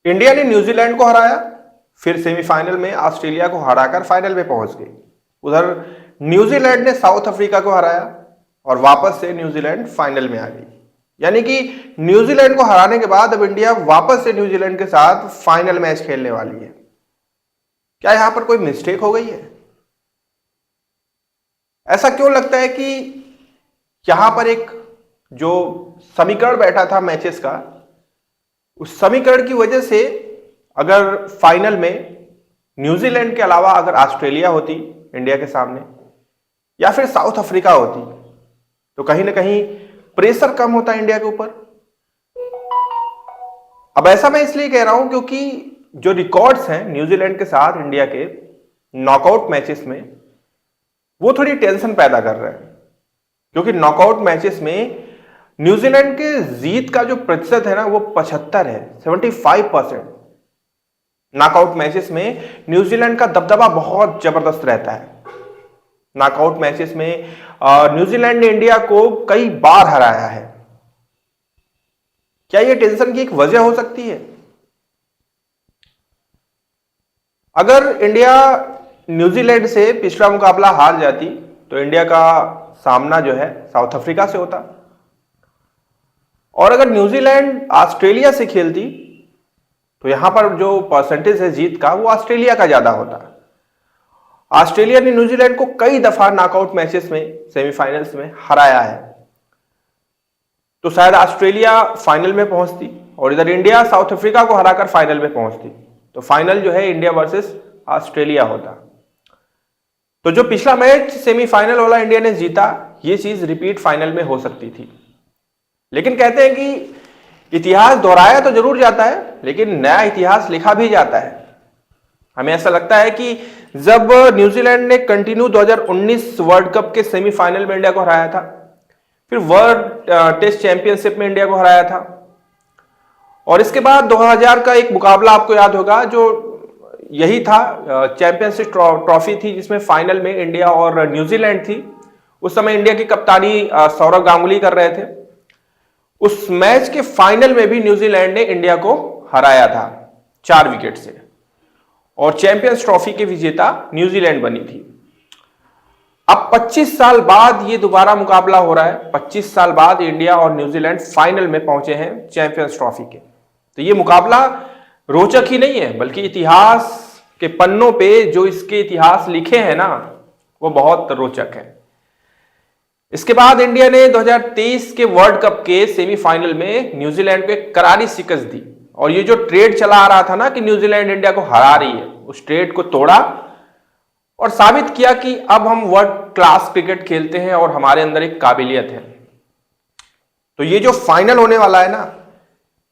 India ने New Zealand को हराया, फिर सेमीफाइनल में ऑस्ट्रेलिया को हराकर फाइनल में पहुंच गई। उधर न्यूजीलैंड ने साउथ अफ्रीका को हराया और वापस से न्यूजीलैंड फाइनल में आ गई। यानी कि न्यूजीलैंड को हराने के बाद अब इंडिया वापस से न्यूजीलैंड के साथ फाइनल मैच खेलने वाली है। क्या यहां पर कोई मिस्टेक हो गई है? ऐसा क्यों लगता है कि यहां पर एक जो समीकरण बैठा था मैचेस का, उस समीकरण की वजह से अगर फाइनल में न्यूजीलैंड के अलावा अगर ऑस्ट्रेलिया होती इंडिया के सामने या फिर साउथ अफ्रीका होती तो कहीं ना कहीं प्रेशर कम होता इंडिया के ऊपर। अब ऐसा मैं इसलिए कह रहा हूं क्योंकि जो रिकॉर्ड्स हैं न्यूजीलैंड के साथ इंडिया के नॉकआउट मैचेस में, वो थोड़ी टेंशन पैदा कर रहे हैं। क्योंकि नॉकआउट मैचेस में न्यूजीलैंड के जीत का जो प्रतिशत है ना, वो 75 है, 75%। नॉकआउट मैचेस में न्यूजीलैंड का दबदबा बहुत जबरदस्त रहता है। नॉकआउट मैचेस में न्यूजीलैंड ने इंडिया को कई बार हराया है। क्या यह टेंशन की एक वजह हो सकती है? अगर इंडिया न्यूजीलैंड से पिछला मुकाबला हार जाती तो इंडिया का सामना जो है साउथ अफ्रीका से होता, और अगर न्यूजीलैंड ऑस्ट्रेलिया से खेलती तो यहां पर जो परसेंटेज है जीत का, वो ऑस्ट्रेलिया का ज्यादा होता। ऑस्ट्रेलिया ने न्यूजीलैंड को कई दफा नॉकआउट मैचेस में, सेमीफाइनल्स में हराया है, तो शायद ऑस्ट्रेलिया फाइनल में पहुंचती और इधर इंडिया साउथ अफ्रीका को हराकर फाइनल में पहुंचती, तो फाइनल जो है इंडिया वर्सेस ऑस्ट्रेलिया होता। तो जो पिछला मैच सेमीफाइनल वाला इंडिया ने जीता, ये चीज रिपीट फाइनल में हो सकती थी। लेकिन कहते हैं कि इतिहास दोहराया तो जरूर जाता है, लेकिन नया इतिहास लिखा भी जाता है। हमें ऐसा लगता है कि जब न्यूजीलैंड ने कंटिन्यू 2019 वर्ल्ड कप के सेमीफाइनल में इंडिया को हराया था, फिर वर्ल्ड टेस्ट चैंपियनशिप में इंडिया को हराया था, और इसके बाद 2000 का एक मुकाबला आपको याद होगा, जो यही था चैंपियनशिप ट्रॉफी थी, जिसमें फाइनल में इंडिया और न्यूजीलैंड थी। उस समय इंडिया की कप्तानी सौरव गांगुली कर रहे थे। उस मैच के फाइनल में भी न्यूजीलैंड ने इंडिया को हराया था 4 विकेट से, और चैंपियंस ट्रॉफी के विजेता न्यूजीलैंड बनी थी। अब 25 साल बाद ये दोबारा मुकाबला हो रहा है। 25 साल बाद इंडिया और न्यूजीलैंड फाइनल में पहुंचे हैं चैंपियंस ट्रॉफी के। तो ये मुकाबला रोचक ही नहीं है, बल्कि इतिहास के पन्नों पे जो इसके इतिहास लिखे हैं ना, वो बहुत रोचक है। इसके बाद इंडिया ने 2023 के वर्ल्ड कप के सेमीफाइनल में न्यूजीलैंड को एक करारी शिकस्त दी, और ये जो ट्रेड चला आ रहा था ना कि न्यूजीलैंड इंडिया को हरा रही है, उस ट्रेड को तोड़ा और साबित किया कि अब हम वर्ल्ड क्लास क्रिकेट खेलते हैं और हमारे अंदर एक काबिलियत है। तो ये जो फाइनल होने वाला है ना,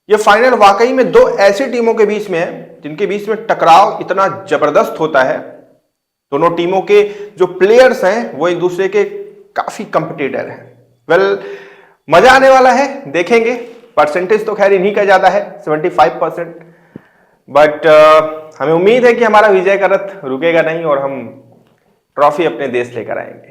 ये फाइनल वाकई में 2 ऐसी टीमों के बीच में है जिनके बीच में टकराव इतना जबरदस्त होता है। दोनों टीमों के जो प्लेयर्स हैं वो एक दूसरे के काफी कंपिटिटर हैं। मजा आने वाला है, देखेंगे। परसेंटेज तो खैर इन्हीं का ज्यादा है, 75%, बट हमें उम्मीद है कि हमारा विजय का रथ रुकेगा नहीं और हम ट्रॉफी अपने देश लेकर आएंगे।